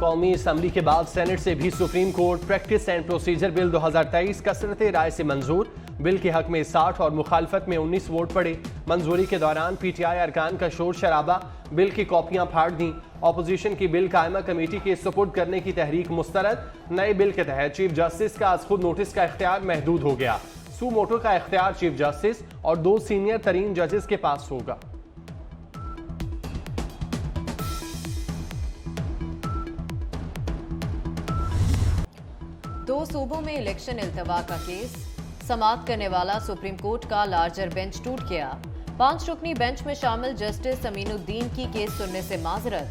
कौमी असम्बली के बाद सेनेट से भी supreme court practice and procedure bill 2023 कसरत राय से मंजूर। बिल के हक में 60 और मुखालफत में 19 वोट पड़े। मंजूरी के दौरान पीटीआई अरकान का शोर शराबा, बिल की कॉपियां फाड़ दी। ऑपोजिशन की बिल कायमा कमेटी के सुपुर्द करने की तहरीक मुस्तरद। नए बिल के तहत चीफ जस्टिस का आज खुद नोटिस का इख्तियार महदूद हो गया। सू मोटो का इख्तियार चीफ जस्टिस और 2 सीनियर तरीन जजेस के पास होगा। दो सूबों में इलेक्शन इल्तवा का केस, समाअत करने वाला सुप्रीम कोर्ट का लार्जर बेंच टूट गया। 5 रुकनी बेंच में शामिल जस्टिस अमीनुद्दीन की केस सुनने से माजरत।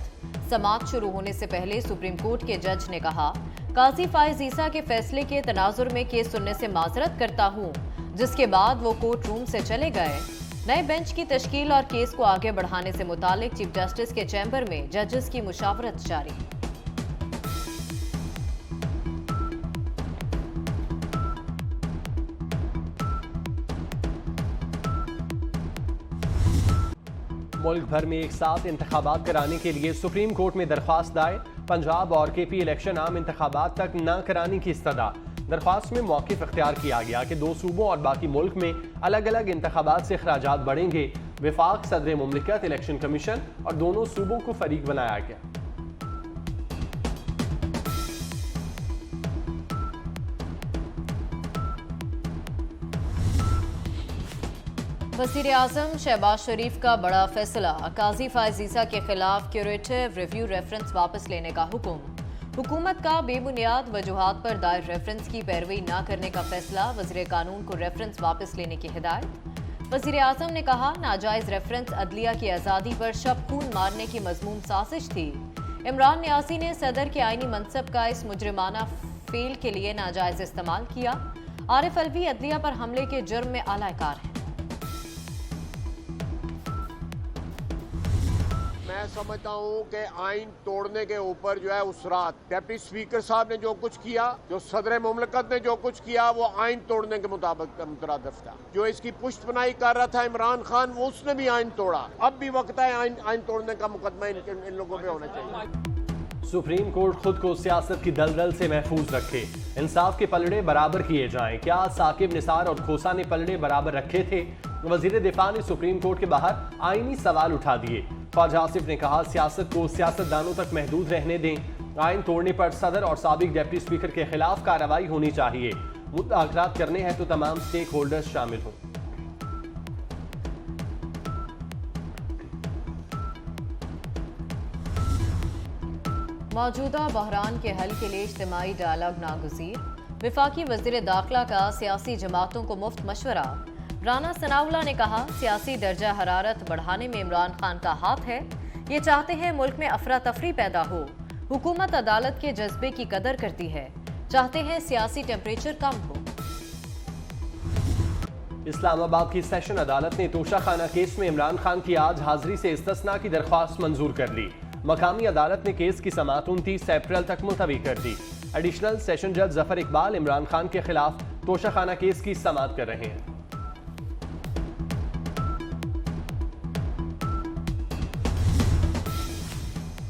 समाअत शुरू होने से पहले सुप्रीम कोर्ट के जज ने कहा, काजी फाइज ईसा के फैसले के तनाजुर में केस सुनने से माजरत करता हूं, जिसके बाद वो कोर्ट रूम से चले गए। नए बेंच की तश्कील और केस को आगे बढ़ाने से मुतालिक चीफ जस्टिस के चैम्बर में जजेस की मुशावरत जारी। मुल्क भर में एक साथ इंतखाबात कराने के लिए सुप्रीम कोर्ट में दरख्वास्त दायर। पंजाब और केपी इलेक्शन आम इंतखाबात तक न कराने की इस्तदा। दरख्वास्त में मौक़िफ़ इख्तियार किया गया कि 2 सूबों और बाकी मुल्क में अलग अलग इंतखाबात से अखराजात बढ़ेंगे। विफाक सदर मुमलिकत इलेक्शन कमीशन और दोनों सूबों को फरीक बनाया गया। वज़ीर आज़म शहबाज शरीफ का बड़ा फैसला, काजी फाइज ईसा के खिलाफ क्यूरेटिव रिव्यू रेफरेंस वापस लेने का हुक्म। हुकूमत का बेबुनियाद वजूहात पर दायर रेफरेंस की पैरवी न करने का फैसला, वज़ीर कानून को रेफरेंस वापस लेने की हिदायत। वज़ीर आज़म ने कहा, नाजायज रेफरेंस अदलिया की आज़ादी पर शब खून मारने की मज़मूम साजिश थी। इमरान न्यासी ने सदर के आईनी मनसब का इस मुजरिमाना फेल के लिए नाजायज इस्तेमाल किया। आरिफ अलवी अदलिया पर हमले के जुर्म में आलाकार है। मैं समझता हूँ कि आइन तोड़ने के ऊपर जो है उस रात डिप्टी स्पीकर साहब ने जो कुछ किया, जो सदर मुमलिकत ने जो कुछ किया, वो आइन तोड़ने के मुताबिक मुतरादिफ था। जो इसकी पुष्टपनाही कर रहा था इमरान खान, वो उसने भी आइन तोड़ा। अब भी वक्त है आइन तोड़ने का मुकदमा इन लोगों पे होना चाहिए। सुप्रीम कोर्ट खुद को सियासत की दलदल से महफूज रखे, इंसाफ के पलड़े बराबर किए जाएं। क्या साकिब निसार और खोसा ने पलड़े बराबर रखे थे? वजीर दिफा ने सुप्रीम कोर्ट के बाहर आईनी सवाल उठा दिए। ख्वाजा आसिफ ने कहा, सियासत को सियासतदानों तक महदूद रहने दें। आइन तोड़ने पर सदर और साबिक डिप्टी स्पीकर के खिलाफ कार्रवाई होनी चाहिए। मुज़ाकरात करने हैं तो तमाम स्टेक होल्डर्स शामिल हों। मौजूदा बहरान के हल के लिए इज्तिमाई डायलॉग नागुज़ीर। विफाकी वज़ीर दाखिला का सियासी जमातों को मुफ्त मशवरा। राना सनाउल्लाह ने कहा, सियासी दर्जा हरारत बढ़ाने में इमरान खान का हाथ है। ये चाहते हैं मुल्क में अफरा तफरी पैदा हो। हुकूमत अदालत के जज्बे की कदर करती है, चाहते हैं सियासी टेम्परेचर कम हो। इस्लामाबाद की सेशन अदालत ने तोशा खाना केस में इमरान खान की आज हाजिरी से इस्तिस्ना की दरख्वास्त मंजूर कर ली। मकामी अदालत ने केस की समाअत 29 अप्रैल तक मुलतवी कर दी। एडिशनल सेशन जज जफर इकबाल इमरान खान के खिलाफ तोशा खाना केस की समाअत कर रहे हैं।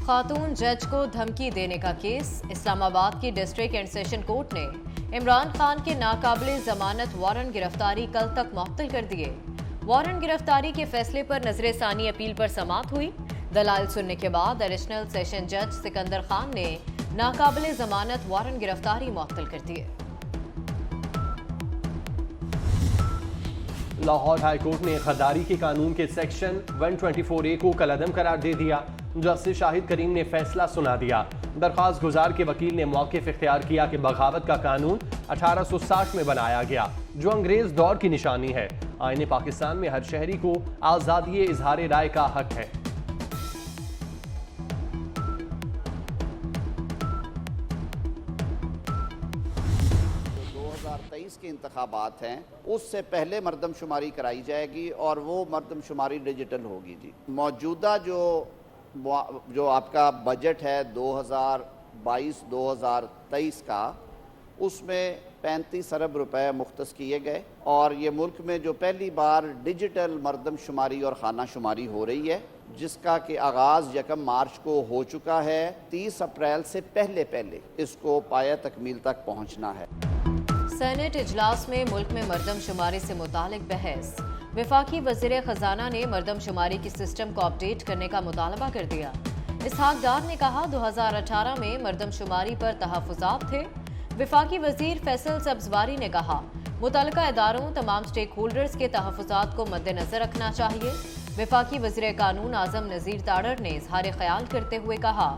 खातून जज को धमकी देने का केस, इस्लामाबाद की डिस्ट्रिक्ट एंड सेशन कोर्ट ने इमरान खान के नाकाबिले जमानत वारंट गिरफ्तारी कल तक मुअत्तल कर दिए। वारंट गिरफ्तारी के फैसले पर नजर सानी अपील पर समाअत हुई। दलाल सुनने के बाद एडिशनल सेशन जज सिकंदर खान ने नाकाबिले जमानत वारंट गिरफ्तारी मुअत्तल कर दिए। लाहौर हाई कोर्ट ने गद्दारी के कानून के सेक्शन 124A को कलअदम करार दे दिया। जस्टिस शाहिद करीम ने फैसला सुना दिया। दरख्वास्त गुजार के वकील ने मौक़िफ़ इख्तियार किया कि बगावत का कानून 1860 में बनाया गया, जो अंग्रेज दौर की निशानी है। आईने पाकिस्तान में हर शहरी को आज़ादी इजहार राय का हक है। 2023 के इंतखाबात हैं, उससे पहले मरदमशुमारी कराई जाएगी और वो मरदमशुमारी डिजिटल होगी। जी, मौजूदा जो आपका बजट है 2022-2023 का, उसमें 35 अरब रुपए मुख्तस किए गए और ये मुल्क में जो पहली बार डिजिटल मरदमशुमारी और खाना शुमारी हो रही है, जिसका कि आगाज़ 1 मार्च को हो चुका है। 30 अप्रैल से पहले इसको पाया तकमील तक पहुँचना है। सेनेट इजलास में मुल्क में मरदमशुमारी से मुतालिक बहस। वफाकी वज़ीर ख़जाना ने मरदमशुमारी की सिस्टम को अपडेट करने का मुतालबा कर दिया। इसहाक डार ने कहा 2018 में मरदमशुमारी पर तहफ़्फ़ुज़ात थे। वफाकी वज़ीर फैसल सब्ज़वारी ने कहा मुतल्लिका इदारों तमाम स्टेक होल्डर्स के तहफ़्फ़ुज़ात को मद्देनज़र रखना चाहिए। वफाकी वज़ीर कानून आज़म नज़ीर ताड़र ने इज़हार ख़याल करते हुए कहा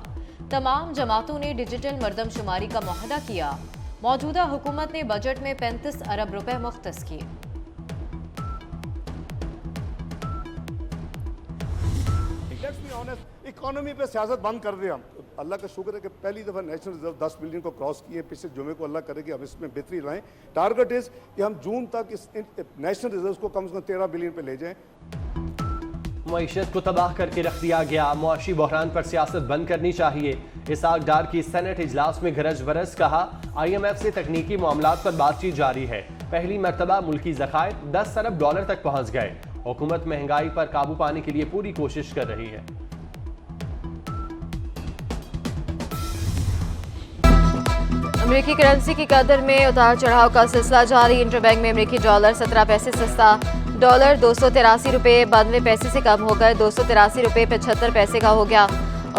तमाम जमातों ने डिजिटल मरदमशुमारी का मुआहदा किया। मौजूदा हुकूमत ने बजट में 35 अरब रुपए मुख्तस किए। इकोनॉमी पे सियासत बंद कर दिया। अल्लाह का शुक्र है कि पहली दफ़ा नेशनल रिजर्व 10 बिलियन को क्रॉस किए। पिछले जुमे को अल्लाह करे कि हम इसमें बेहतरी लाएं। टारगेट इज कि हम जून तक इस नेशनल रिजर्व को कम से कम 13 बिलियन पे ले जाएं। मईशत को तबाह करके रख दिया गया। मुआशी बहरान पर सियासत बंद करनी चाहिए। इसहाक डार की सेनेट इजलास में गरज बरस। कहा IMF से तकनीकी मामलात पर बातचीत जारी है। पहली मरतबा मुल्की ज़खायर 10 अरब डॉलर तक पहुंच गए। हुकूमत महंगाई पर काबू पाने के लिए पूरी कोशिश कर रही है। अमेरिकी करेंसी की कदर में उतार चढ़ाव का सिलसिला जारी। इंटरबैंक में अमेरिकी डॉलर 17 पैसे सस्ता। डॉलर 283 रुपये 92 पैसे से कम होकर 283 रुपये 75 पैसे का हो गया।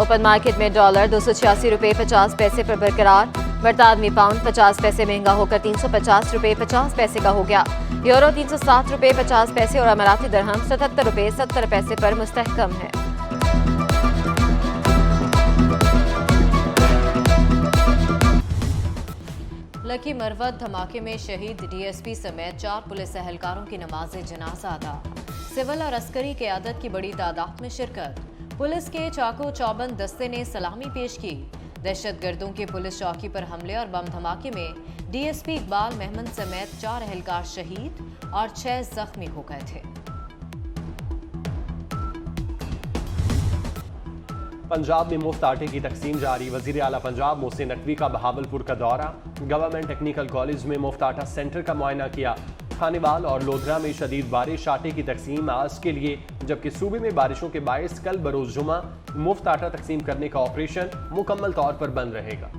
ओपन मार्केट में डॉलर 286 रुपये 50 पैसे पर बरकरार। बरतानवी पाउंड 50 पैसे महंगा होकर 350 रुपये 50 पैसे का हो गया। यूरो 307 रुपये 50 पैसे और अमाराती दरहम 77 रुपये 70 पैसे पर मुस्तहकम है। लकी मरवत धमाके में शहीद DSP समेत 4 पुलिस एहलकारों की नमाज जनाजा अदा। सिविल और अस्करी क़यादत की बड़ी तादाद में शिरकत। पुलिस के चाको चौबंद दस्ते ने सलामी पेश की। दहशतगर्दों के पुलिस चौकी पर हमले और बम धमाके में DSP इकबाल महमद समेत 4 एहलकार शहीद और 6 जख्मी हो गए थे। पंजाब में मुफ्त आटे की तकसीम जारी। वजीर आला पंजाब मोहसिन नकवी का बहावलपुर का दौरा। गवर्नमेंट टेक्निकल कॉलेज में मुफ्त आटा सेंटर का मुआयना किया। खानेवाल और लोधरा में शदीद बारिश। आटे की तकसीम आज के लिए, जबकि सूबे में बारिशों के बायस कल बरोज जुमा मुफ्त आटा तकसीम करने का ऑपरेशन मुकम्मल तौर पर बंद रहेगा।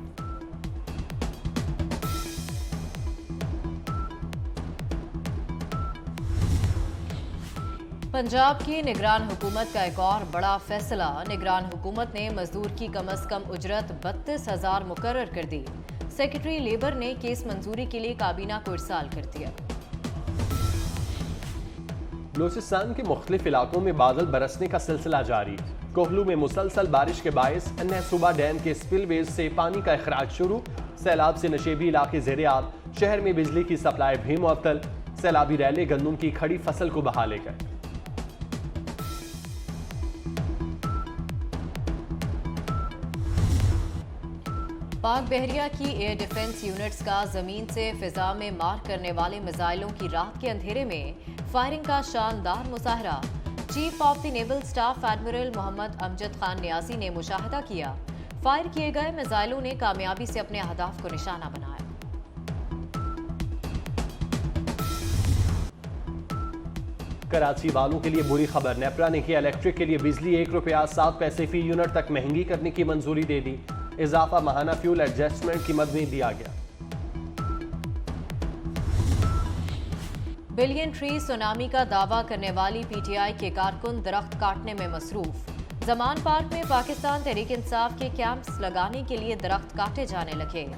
पंजाब की निगरान हुकूमत का एक और बड़ा फैसला। निगरान हुकूमत ने मजदूर की कम अज कम उजरत 32,000 मुकर्रर कर दी। सेक्रेटरी लेबर ने केस मंजूरी के लिए काबीना को इरसाल कर दिया। बलूचिस्तान के मुख्तलिफ इलाकों में बादल बरसने का सिलसिला जारी। कोहलू में मुसलसल बारिश के बायस नहसूबा डैम के स्पिलवेज से पानी का अखराज शुरू। सैलाब से नशेबी इलाके ज़ेर-ए-आब। शहर में बिजली की सप्लाई भी मुअत्तल। सैलाबी रैले गंदम की खड़ी फसल को बहा ले गए। पाक बहरिया की एयर डिफेंस यूनिट्स का जमीन से फिजा में मार करने वाले मिसाइलों की रात के अंधेरे में फायरिंग का शानदार मुजाहरा। Chief of the naval staff admiral Mohammad Amjad Khan Niazi ने मुशाहिदा किया। फायर किए गए मिसाइलों ने कामयाबी से अपने अहदाफ को निशाना बनाया। कराची वालों के लिए बुरी खबर। नेपरा ने किया इलेक्ट्रिक के लिए बिजली ₹1.07 फी यूनिट तक महंगी करने की मंजूरी दे दी। इजाफा माहाना फ्यूल एडजस्टमेंट की मद में दिया गया। बिलियन ट्री सुनामी का दावा करने वाली PTI के कारकुन दरख्त काटने में मसरूफ। जमान पार्क में पाकिस्तान तहरीक इंसाफ के कैंप्स लगाने के लिए दरख्त काटे जाने लगे।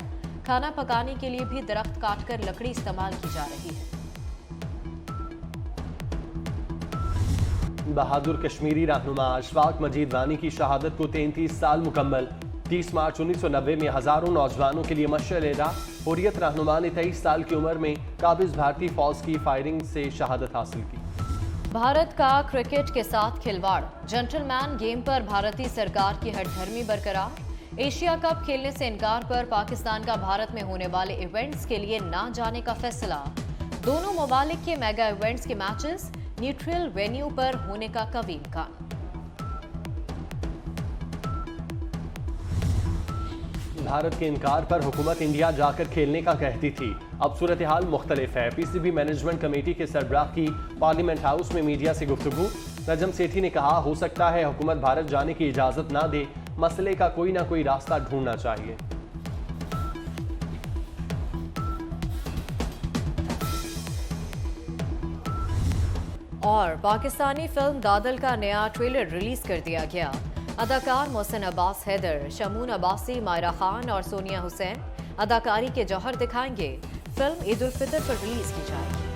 खाना पकाने के लिए भी दरख्त काटकर लकड़ी इस्तेमाल की जा रही है। बहादुर कश्मीरी रहनुमा अशफाक मजीद वानी की शहादत को 33 साल मुकम्मल। 30 मार्च 1990 में हजारों नौजवानों के लिए मशअल-ए-राह। हुर्रियत रहनुमा ने 23 साल की उम्र में काबिज भारतीय फौज की फायरिंग से शहादत हासिल की। भारत का क्रिकेट के साथ खिलवाड़। जेंटलमैन गेम पर भारतीय सरकार की हठधर्मी बरकरार। एशिया कप खेलने से इनकार पर पाकिस्तान का भारत में होने वाले इवेंट्स के लिए ना जाने का फैसला। दोनों ममालिक के मेगा इवेंट्स के मैचेस न्यूट्रल वेन्यू पर होने का कवी इम्कान। भारत के इनकार पर हुकूमत इंडिया जाकर खेलने का कहती थी। अब सूरत हाल मुख्तलिफ है। PCB मैनेजमेंट कमेटी के सरबराह की पार्लियामेंट हाउस में मीडिया से गुफ्तगू। नजम सेठी ने कहा, हो सकता है हुकूमत भारत जाने की इजाजत ना दे, मसले का कोई ना कोई रास्ता ढूंढना चाहिए। और पाकिस्तानी फिल्म दादल का नया ट्रेलर रिलीज कर दिया गया। अदाकार मोहसिन अब्बास हैदर, शमून अब्बासी, मायरा खान और सोनिया हुसैन अदाकारी के जौहर दिखाएंगे। फिल्म ईद उल फितर पर रिलीज की जाएगी।